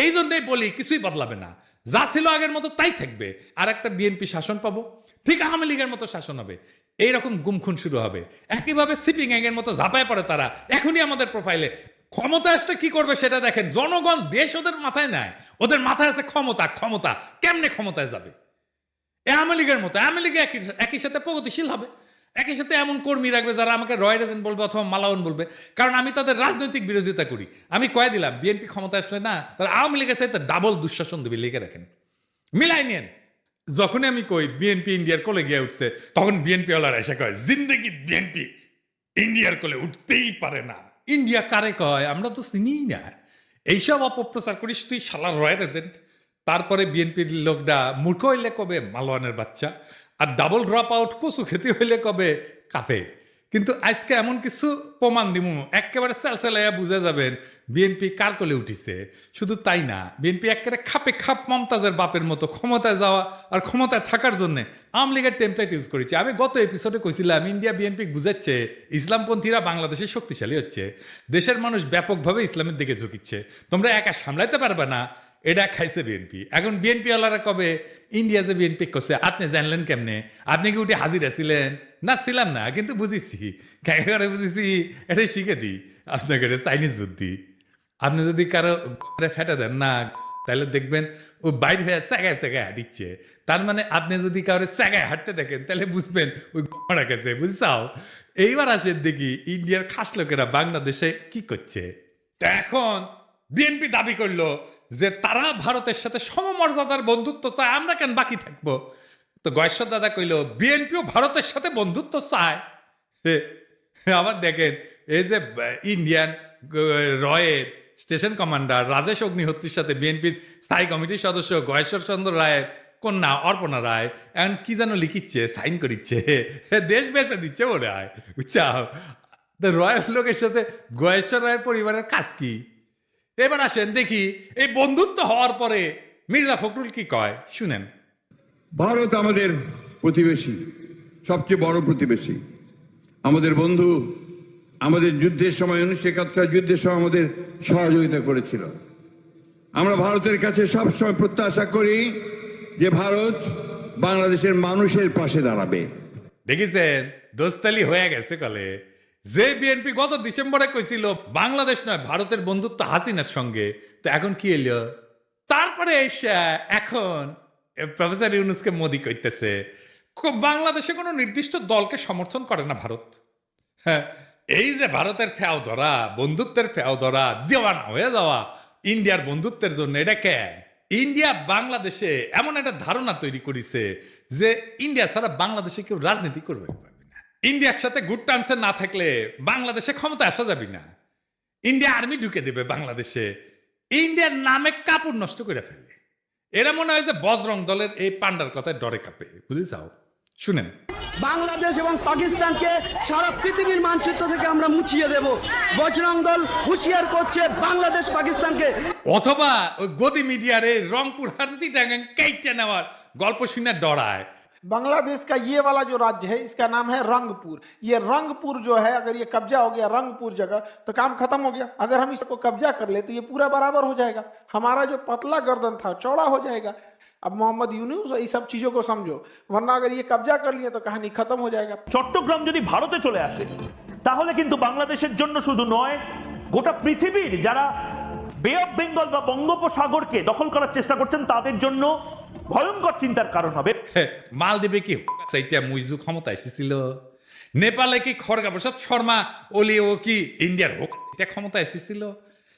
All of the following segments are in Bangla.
এই জন্যই বলি কিছুই বদলাবে না, যা ছিল আগের মতো তাই থাকবে, আর একটা বিএনপি শাসন পাবো, ঠিক আওয়ামী লীগের মতো শাসন হবে, এইরকম গুমখুন শুরু হবে। একইভাবে সিপিং এর মতো ঝাঁপায় পড়ে তারা এখনই আমাদের প্রোফাইলে। ক্ষমতা আসলে কি করবে সেটা দেখেন, জনগণ দেশ ওদের মাথায় নাই, ওদের মাথায় আছে ক্ষমতা। ক্ষমতা কেমনে ক্ষমতায় যাবে? আওয়ামী লীগের মতো, আওয়ামী লীগ একই সাথে প্রগতিশীল হবে, একই সাথে এমন কর্মী রাখবে যারা আমাকে রয় রেজেন্ট বলবে অথবা মালাউন বলবে, কারণ আমি তাদের রাজনৈতিক বিরোধিতা করি। আমি কয়ে দিলাম বিএনপি ক্ষমতা আসলে না, তারা আওয়ামী লীগের সাথে ডাবল দুঃশাসন দেবে, লিখে রাখেন, মিলাই নিয়েন। যখনই আমি কই বিএনপি ইন্ডিয়ার কোলে গিয়ে উঠছে, তখন বিএনপি ওয়ালারা এসে কয় জিন্দেগি বিএনপি ইন্ডিয়ার কোলে উঠতেই পারে না। ইন্ডিয়া কারে কয়? আমরা তো চিনিই না। এইসব অপপ্রচার করিস তুই শালার রয় এজেন্ট। তারপরে বিএনপির লোকটা মূর্খ হইলে কবে মালওয়ানের বাচ্চা, আর ডাবল ড্রপ আউট কচু খেতে হইলে কবে কাফের। কিন্তু আজকে এমন কিছু প্রমাণ দিব একেবারে চালচালাইয়া বুঝে যাবেন বিএনপি কার কোলে উঠিছে। শুধু তাই না, বিএনপি একেবারে খাপে খাপ মমতাজের বাপের মতো ক্ষমতায় যাওয়া আর ক্ষমতায় থাকার জন্য আওয়ামী লীগের টেমপ্লেট ইউজ করেছে। আমি গত এপিসোডে কইছিলাম ইন্ডিয়া বিএনপি বুঝাচ্ছে ইসলামপন্থীরা বাংলাদেশে শক্তিশালী হচ্ছে, দেশের মানুষ ব্যাপকভাবে ইসলামের দিকে ঝুঁকিচ্ছে, তোমরা একা সামলাইতে পারবে না, এটা খাইছে বিএনপি। এখন বিএনপি ওয়ালারা কবে ইন্ডিয়া যে বিএনপি করছে আপনি জানলেন কেমনে? আপনি কি উঠে হাজিরা ছিলেন? না ছিলাম না, কিন্তু বুঝেছি, কেন বুঝেছি এটাই শিখে দিই আপনাকে, চাইনিজ বুদ্ধি। আপনি যদি কারো ফেটে দেন না, তাহলে দেখবেন ও বাইরে হয়ে চাগায় চাগায় হাঁটিচ্ছে। তার মানে আপনি যদি কারো চাগায় হাঁটতে দেখেন তাহলে বুঝবেন ওই গড়া গেছে, বুঝছাও? এইবার আসেন দেখি ইন্ডিয়ার খাস লোকেরা বাংলাদেশে কি করছে। তা এখন বিএনপি দাবি করলো যে তারা ভারতের সাথে সমমর্যাদার বন্ধুত্ব চায়, আমরা কেন বাকি থাকবো? তো গয়েশ্বর দাদা কইল বিএনপিও ভারতের সাথে বন্ধুত্ব চায়। আবার দেখেন এই যে ইন্ডিয়ান রয়ের স্টেশন কমান্ডার রাজেশ অগ্নিহোত্রীর সাথে বিএনপির স্থায়ী কমিটির সদস্য গয়েশ্বর চন্দ্র রায়ের কন্যা অর্পণা রায় এখন কি যেন লিখিচ্ছে, সাইন করিচ্ছে, দেশ বেঁচে দিচ্ছে বলে হয়, বুঝছাও? রয়ের লোকের সাথে গয়েশ্বর রায়ের পরিবারের কাজ কি? এবার আসেন দেখি এই বন্ধুত্ব হওয়ার পরে মির্জা ফখরুল কি কয়, শুনেন। ভারত আমাদের প্রতিবেশী, সবচেয়ে বড় প্রতিবেশী, আমাদের বন্ধু। আমাদের যুদ্ধের সময় 1971 যুদ্ধের সময় আমাদের সহযোগিতা করেছিল। আমরা ভারতের কাছে সবসময় প্রত্যাশা করি যে ভারত বাংলাদেশের মানুষের পাশে দাঁড়াবে। দেখেছেন দোস্তালি হয়ে গেছে কলে। যে বিএনপি গত ডিসেম্বরে কইছিল বাংলাদেশ নয় ভারতের বন্ধুত্ব হাসিনার সঙ্গে, তো এখন কি এলো? তারপরে এখন প্রফেসর ইউনূসকে মোদি কইতেছে বাংলাদেশে কোনো নির্দিষ্ট দলকে সমর্থন করে না ভারত। হ্যাঁ, এই যে ভারতের ফেও ধরা, বন্ধুত্বের ফেও ধরা, দেওয়ানা হয়ে যাওয়া ইন্ডিয়ার বন্ধুত্বের জন্য, এটা কেন? ইন্ডিয়া বাংলাদেশে এমন একটা ধারণা তৈরি করেছে যে ইন্ডিয়া ছাড়া বাংলাদেশে কেউ রাজনীতি করবে না। ইন্ডিয়ার সাথে গুড টার্মসে না থাকলে বাংলাদেশে ক্ষমতা আসা যাবে না। ইন্ডিয়া আর্মি ঢুকে দেবে বাংলাদেশে, ইন্ডিয়ার নামে কাপড় নষ্ট করে ফেলে। এরা মনে হয় যে বজরং দলের এই পান্ডার কথায় ডরে কাঁপে, বুঝে যাও। শুনেন, বাংলাদেশ এবং পাকিস্তানকে সারা পৃথিবীর মানচিত্র থেকে আমরা মুছিয়ে দেব। বজরং দল হুঁশিয়ার করছে বাংলাদেশ পাকিস্তানকে। অথবা ওই গদি মিডিয়ারে রংপুর হারসি টাঙ্গাং কাইটে নেওয়ার গল্প শুনে ডরায়। बांग्लादेश का ये वाला जो राज्य है इसका नाम है रंगपुर। ये रंगपुर जो है अगर ये कब्जा हो गया रंगपुर जगह तो काम खत्म हो गया। अगर हम इसको कब्जा कर ले तो ये पूरा बराबर हो जाएगा, हमारा जो पतला गर्दन था चौड़ा हो जाएगा। अब मोहम्मद यूनुस ये सब चीजों को समझो, वरना अगर ये कब्जा कर लिए तो कहानी खत्म हो जाएगा। চট্টগ্রাম যদি ভারতে চলে আসে তাহলে কিন্তু বাংলাদেশের জন্য শুধু নয়, গোটা পৃথিবীর যারা বে অফ বেঙ্গল বা বঙ্গোপসাগরকে দখল করার চেষ্টা করছেন তাদের জন্য ভয়ঙ্কর চিন্তার কারণ হবে। মালদ্বীপে কি সেইটা মুইজু ক্ষমতা এসেছিল? নেপালে কি খড়গা প্রসাদ শর্মা ওলি ও কি ইন্ডিয়ার এটা ক্ষমতা এসেছিল?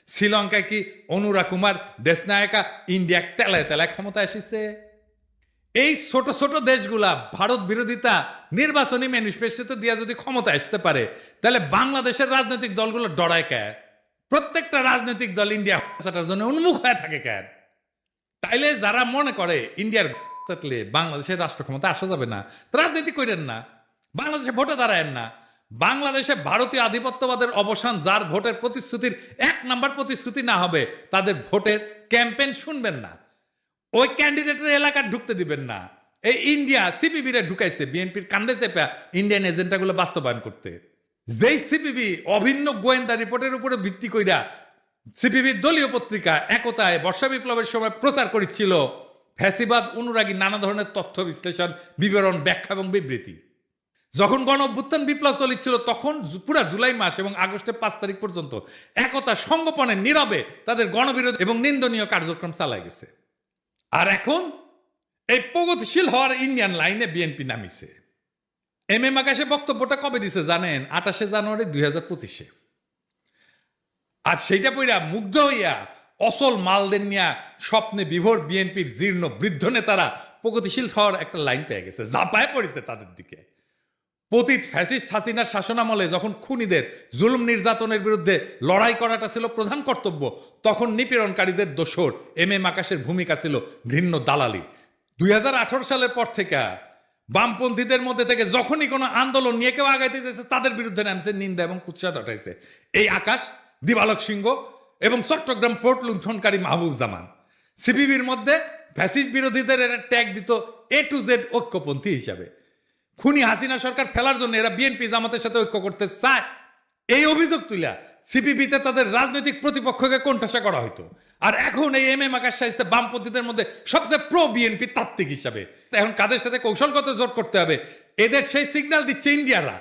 শ্রীলঙ্কায় কি অনুরা কুমার দেশনায়কা ইন্ডিয়া তেলায় তেলায় ক্ষমতা এসেছে? এই ছোট ছোট দেশগুলা ভারত বিরোধিতা নির্বাচনী ম্যানিফেস্টোতে দিয়া যদি ক্ষমতা আসতে পারে তাহলে বাংলাদেশের রাজনৈতিক দলগুলো ডরায় কেন? প্রত্যেকটা রাজনৈতিক দল ইন্ডিয়া জন্য উন্মুখ হয়ে থাকে কেন? তাইলে যারা মনে করে ইন্ডিয়ার থাকলে বাংলাদেশের রাষ্ট্র ক্ষমতা আসা যাবে না, রাজনীতি করেন না, বাংলাদেশে ভোটে দাঁড়ায়েন না। বাংলাদেশে ভারতীয় আধিপত্যবাদের অবসান যার ভোটের প্রতিশ্রুতির 1 নাম্বার প্রতিশ্রুতি না হবে তাদের ভোটের ক্যাম্পেইন শুনবেন না, ওই ক্যান্ডিডেটের এলাকা ঢুকতে দিবেন না। এই ইন্ডিয়া সিপিবিরে ঢুকাইছে বিএনপির কান্দে চেপা ইন্ডিয়ান এজেন্ডাগুলো বাস্তবায়ন করতে। যেই সিপিবি অভিন্ন গোয়েন্দা রিপোর্টের উপরে ভিত্তি কইরা সিপিবির দলীয় পত্রিকা একতায় বর্ষা বিপ্লবের সময় প্রচার করেছিল ফ্যাসিবাদ অনুরাগী নানা ধরনের তথ্য বিশ্লেষণ, বিবরণ, ব্যাখ্যা এবং বিবৃতি। যখন গণ অভ্যুত্থান বিপ্লব চলছিল তখন পুরা জুলাই মাস এবং আগস্টের 5 তারিখ পর্যন্ত একতা সংগোপনে নীরবে তাদের গণবিরোধ এবং নিন্দনীয় কার্যক্রম চালায় গেছে। আর এখন এই প্রগতিশীল হওয়ার ইন্ডিয়ান লাইনে বিএনপি নামিছে। এম এম আকাশে বক্তব্যটা কবে দিছে জানেন? 28 জানুয়ারি 2025-এ। আর সেইটা পইরা মুগ্ধ হইয়া অসল মালদের নিয়া স্বপ্নে বিভোর বিএনপির জীর্ণ বৃদ্ধ নেতারা প্রগতিশীল হওয়ার একটা লাইন পেয়ে গেছে, ঝাঁপায় পড়েছে তাদের দিকে। পতিত ফ্যাসিস্ট হাসিনার শাসনামলে যখন খুনিদের জুলুম নির্যাতনের বিরুদ্ধে লড়াই করাটা ছিল প্রধান কর্তব্য, তখন নিপীড়নকারীদের দোসর এম এম আকাশের ভূমিকা ছিল ঘৃণ্য দালালি। 2018 সালের পর থেকে বামপন্থীদের মধ্যে থেকে যখনই কোনো আন্দোলন নিয়ে কেউ আগাইতে চেয়েছে তাদের বিরুদ্ধে নামছে, নিন্দা এবং কুৎসা উঠাইছে এই আকাশ, দিবালক সিংহ এবং চট্টগ্রাম পোর্ট লুণ্ঠনকারী মাহবুব জামান। সিপিবির মধ্যে ফ্যাসিস্ট বিরোধীদের এরা ট্যাগ দিত A to Z ঐক্যপন্থী হিসাবে। খুনি হাসিনা সরকার ফেলার জন্য এরা বিএনপি জামাতের সাথে ঐক্য করতে চায়, এই অভিযোগ তুলে সিপিবিতে তাদের রাজনৈতিক প্রতিপক্ষকে কোণঠাসা করা হইতো। আর এখন এই এম এম আকাশ সাহিত্যে বামপন্থীদের মধ্যে সবচেয়ে প্রো বিএনপি তাত্ত্বিক হিসাবে। এখন কাদের সাথে কৌশলগত জোট করতে হবে, এদের সেই সিগন্যাল দিচ্ছে ইন্ডিয়ারা।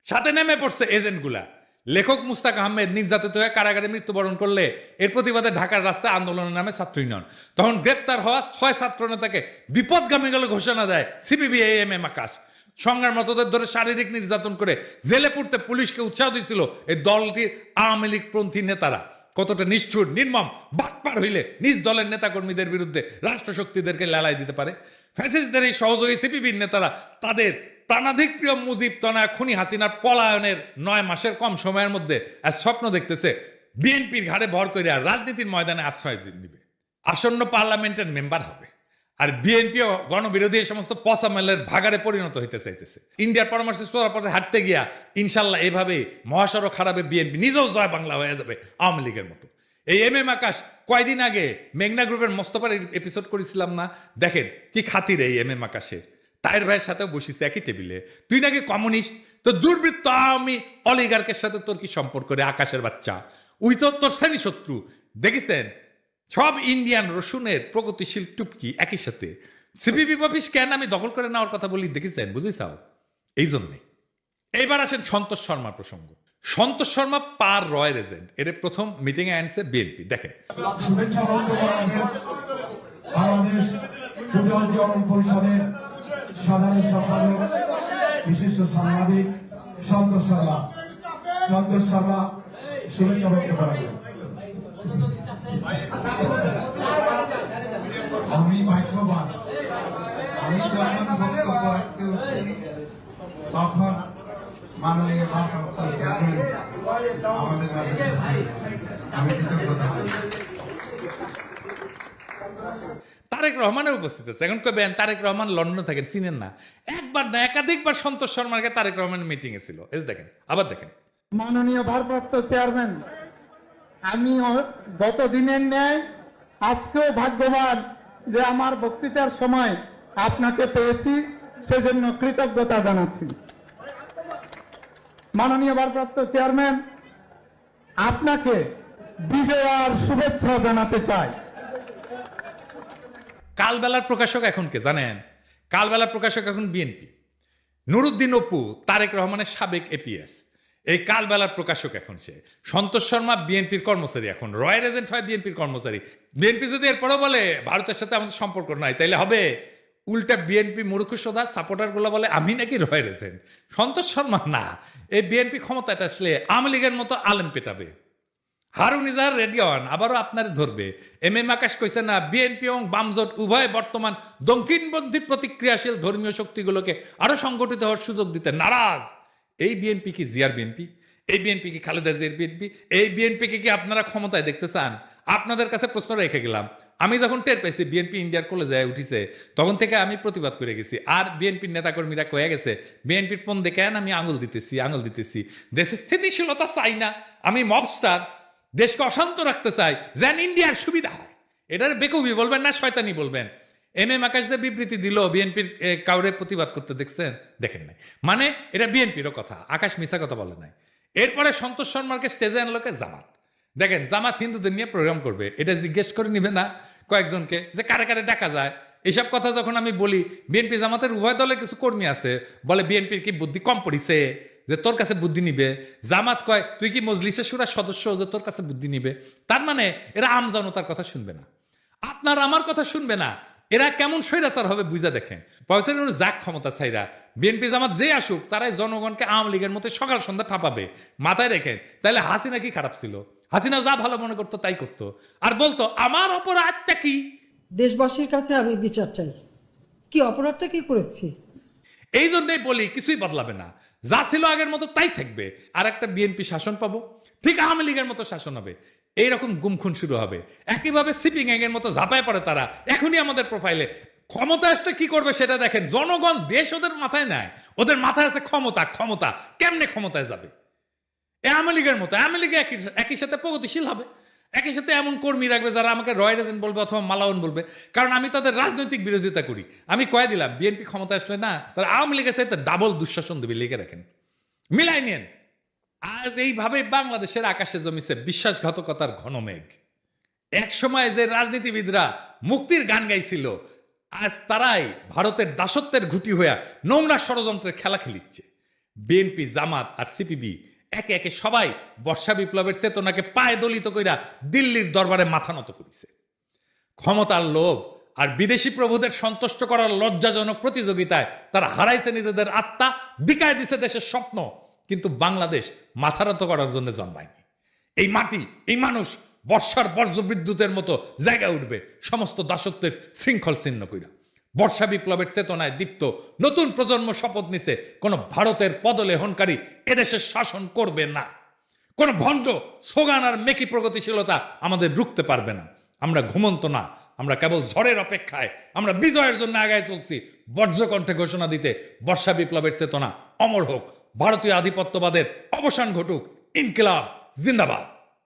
সাথে নেমে পড়ছে এজেন্টগুলা। লেখক মুস্তাক আহমেদ নির্যাতিত হয়ে কারাগারে মৃত্যুবরণ করলে এর প্রতিবাদে ঢাকার রাস্তায় আন্দোলনের নামে ছাত্র ইউনিয়ন। তখন গ্রেপ্তার হওয়া 6 ছাত্র নেতাকে বিপদগামী বলে ঘোষণা দেয় সিপিবি এম এম আকাশ। সংগ্রামরতদের ধরে শারীরিক নির্যাতন করে জেলে পুরতে পুলিশকে উৎসাহ দিয়েছিল এই দলটির আওয়ামী লীগপন্থী নেতারা। কতটা নিষ্ঠুর, নির্মম, বাটপার হইলে নিজ দলের নেতাকর্মীদের বিরুদ্ধে রাষ্ট্রশক্তিদেরকে লেলাই দিতে পারে। ফ্যাসিস্টদের এই সহযোগী সিপিবির নেতারা তাদের প্রাণাধিক প্রিয় মুজিব তনয়া খুনি হাসিনার পলায়নের 9 মাসের কম সময়ের মধ্যে স্বপ্ন দেখতেছে বিএনপির ঘাড়ে ভর করে রাজনীতির ময়দানে আশ্রয় নিবে, আসন্ন পার্লামেন্টের মেম্বার হবে। আর বিএনপিও গণবিরোধী এই সমস্ত পচামেলের ভাগাড়ে পরিণত হইতে চাইতেছে। ইন্ডিয়ার পরামর্শে সোজা পথে হাঁটতে গিয়া ইনশাল্লাহ এভাবে মহাসড়ক খারাপে বিএনপি নিজেও জয় বাংলা হয়ে যাবে আওয়ামী লীগের মতো। এই এম এম আকাশ কয়দিন আগে মেঘনা গ্রুপের মোস্তফার এপিসোড করেছিলাম না, দেখেন কি খাতির এই এম এম আকাশের। তাইর ভাইয়ের সাথেও বসিস একই টেবিলে, তুই নাকি কমিউনিস্ট, তো দুর্বৃত্ত আওয়ামী অলিগার্কের সাথে তোর কি সম্পর্ক রে আকাশের বাচ্চা? উই তো তোর শ্রেণী শত্রু। দেখেছেন সব ইন্ডিয়ান রসুনের প্রগতিশীল টুপকি একই সাথে। সিপিবি অফিস কেন আমি দখল করে নেওয়ার কথা বলি দেখেছেন, বুঝেছাও? এই জন্যে। এইবার আসেন সন্তোষ শর্মার প্রসঙ্গ। সন্তোষ শর্মা পার রয়ের এজেন্ট, এর প্রথম মিটিং এ আনছে বিএনপি। দেখেন শুভেচ্ছা বাংলাদেশ সুদর্জন পরিষদের সাধারণ সম্পাদক বিশিষ্ট সাংবাদিক সন্তোষ শর্মা। সন্তোষ শর্মা শুভেচ্ছা ব্যক্ত করেন। আমি ভাগ্যবান, আমি যখন বক্তব্য রাখতে হচ্ছি তখন মাননীয় ভারপ্রাপ্ত চেয়ারম্যান আমাদের মাঝে আমি কৃতজ্ঞতা। তারেক রহমানের উপস্থিত আছে। এখন কবেন তারেক রহমান লন্ডনে থাকেন, চিনেন না? একবার না একাধিকবার সন্তোষ শর্মাকে তারেক রহমানের মিটিং এ ছিল। এই দেখেন, আবার দেখেন। মাননীয় ভারপ্রাপ্ত চেয়ারম্যান, আমি গত দিনের ন্যায় আজকেও ভাগ্যবান যে আমার বক্তৃতার সময় আপনাকে পেয়েছি, সেজন্য কৃতজ্ঞতা জানাচ্ছি। মাননীয় ভারপ্রাপ্ত চেয়ারম্যান, আপনাকে বিজয়ার শুভেচ্ছা জানাতে চাই। কালবেলার প্রকাশক এখন কে জানেন? কালবেলার প্রকাশক এখন বিএনপি। নুরুদ্দিন অপু তারেক রহমানের সাবেক এপিএস, এই কালবেলার প্রকাশক এখন সে। সন্তোষ শর্মা বিএনপির কর্মচারী, এখন রয়ের এজেন্ট হয় বিএনপির কর্মচারী। বিএনপি যদি এরপরও বলে ভারতের সাথে আমাদের সম্পর্ক নাই, তাইলে হবে উল্টা বিএনপি মূর্খসোদা সাপোর্টার গুলো বলে আমি নাকি রয়ের এজেন্ট। সন্তোষ শর্মা না, এই বিএনপি ক্ষমতায় আসলে আওয়ামী লীগের মতো আলেম পেটাবে। হারুন ইজাহার রেডিওয়ান আবারও আপনার ধরবে। এম এম আকাশ কইছে না, বিএনপি এবং বামজোট উভয় বর্তমান দক্ষিণপন্থী প্রতিক্রিয়াশীল ধর্মীয় শক্তিগুলোকে আরো সংগঠিত হওয়ার সুযোগ দিতে নারাজ। এই বিএনপি কি জিয়ার বিএনপি? এই বিএনপি কি খালেদা জিয়ার বিএনপি? এই বিএনপি কি আপনারা ক্ষমতায় দেখতে চান? আপনাদের কাছে প্রশ্ন রেখে গেলাম। আমি যখন টের পাইছি বিএনপি ইন্ডিয়ার কলেজে উঠিছে, তখন থেকে আমি প্রতিবাদ করে গেছি। আর বিএনপির নেতাকর্মীরা কয়ে গেছে বিএনপির পণ দেখে আমি আঙুল দিতেছি। দেশের স্থিতিশীলতা চাই না, আমি মবস্টার, দেশকে অশান্ত রাখতে চাই, যেন ইন্ডিয়ার সুবিধা হয়। এটার বেকুবি বলবেন না শয়তানি বলবেন। এম এম আকাশ যে বিবৃতি দিল বিএনপির কাউরে প্রতিবাদ করতে দেখছেন? দেখেন নাই। মানে এটা বিএনপিরও কথা, আকাশ মিছা কথা বলে নাই। এরপরে সন্তোষ শর্মাকে স্টেজে আনলোকে জামাত। দেখেন জামাত হিন্দুদের নিয়ে প্রোগ্রাম করবে, এটা জিজ্ঞেস করে নিবে না কয়েকজনকে যে কারে কারে ডাকা যায়? এইসব কথা যখন আমি বলি, বিএনপি জামাতের উভয় দলের কিছু কর্মী আছে বলে বিএনপির কি বুদ্ধি কম পড়িছে যে তোর কাছে বুদ্ধি নিবে? জামাত কয় তুই কি মজলিসে শুরার সদস্য যে তোর কাছে বুদ্ধি নিবে? তার মানে এরা আম জনতার কথা শুনবে না, আপনার আমার কথা শুনবে না। এরা কেমন স্বৈরাচার হবে বুঝা দেখেন। যাক ক্ষমতা ছাইরা বিএনপি জামাত যে আসুক, তারাই জনগণকে আওয়ামী লীগের মতো সকাল সন্ধ্যা ঠাপাবে। মাথায় রেখেন, তাহলে হাসিনা কি খারাপ ছিল? হাসিনা যা ভালো মনে করতো তাই করতো, আর বলতো আমার অপরাধটা কি? দেশবাসীর কাছে আমি বিচার চাই, কি অপরাধটা কি করেছি। এই জন্যই বলি কিছুই বদলাবে না, যা ছিল আগের মতো তাই থাকবে। আর একটা বিএনপি শাসন পাবো, ঠিক আওয়ামী লীগের মতো শাসন হবে। এইরকম গুমখুন শুরু হবে। একইভাবে সিপিং এর মতো ঝাঁপায় পড়ে তারা। এখনই আমাদের প্রোফাইলে ক্ষমতা আসলে কি করবে সেটা দেখেন। জনগণ দেশ ওদের মাথায় নেয়, ওদের মাথায় আছে ক্ষমতা। ক্ষমতা কেমনে ক্ষমতায় যাবে? আওয়ামী লীগের মতো। আওয়ামী লীগ একই সাথে প্রগতিশীল হবে, একই সাথে এমন কর্মী রাখবে যারা আমাকে রয় রেজেন্ট বলবে অথবা মালাউন বলবে, কারণ আমি তাদের রাজনৈতিক বিরোধিতা করি। আমি কয়ে দিলাম বিএনপি ক্ষমতা আসলে না, তারা আওয়ামী লীগের সাথে ডাবল দুঃশাসন দেবে, লিখে রাখেন, মিলাই নিয়েন। আজ এইভাবে বাংলাদেশের আকাশে জমিছে বিশ্বাসঘাতকতার ঘন মেঘ। এক সময় যে রাজনীতিবিদরা মুক্তির গান গাইছিল, আজ তারাই ভারতের দাসত্বের ঘুঁটি হইয়া নোংরা ষড়যন্ত্রের খেলা খেলিচ্ছে। বিএনপি, জামাত আর সিপিবি একে একে সবাই বর্ষা বিপ্লবের চেতনাকে পায়ে দলিত কইরা দিল্লির দরবারে মাথা নত করেছে। ক্ষমতার লোভ আর বিদেশি প্রভুদের সন্তুষ্ট করার লজ্জাজনক প্রতিযোগিতায় তারা হারাইছে নিজেদের আত্মা, বিকায় দিছে দেশের স্বপ্ন। কিন্তু বাংলাদেশ মাথা নত করার জন্য জন্মায়নি। এই মাটি, এই মানুষ বর্ষার বর্জ্য বিদ্যুতের মতো জায়গায় উঠবে সমস্ত দাসত্বের শৃঙ্খল ছিন্ন কইরা। বর্ষা বিপ্লবের চেতনায় দীপ্ত নতুন প্রজন্ম শপথ নিছে, কোন ভারতের পদলেহনকারী এদেশের শাসন করবে না। কোন ভণ্ড স্লোগান আর মেকি প্রগতিশীলতা আমাদের রুখতে পারবে না। আমরা ঘুমন্ত না, আমরা কেবল ঝড়ের অপেক্ষায়। আমরা বিজয়ের জন্য আগায় চলছি, বজ্রকণ্ঠে ঘোষণা দিতে বর্ষা বিপ্লবের চেতনা অমর হোক, ভারতীয় আধিপত্যবাদের অবসান ঘটুক, ইনকিলাব জিন্দাবাদ।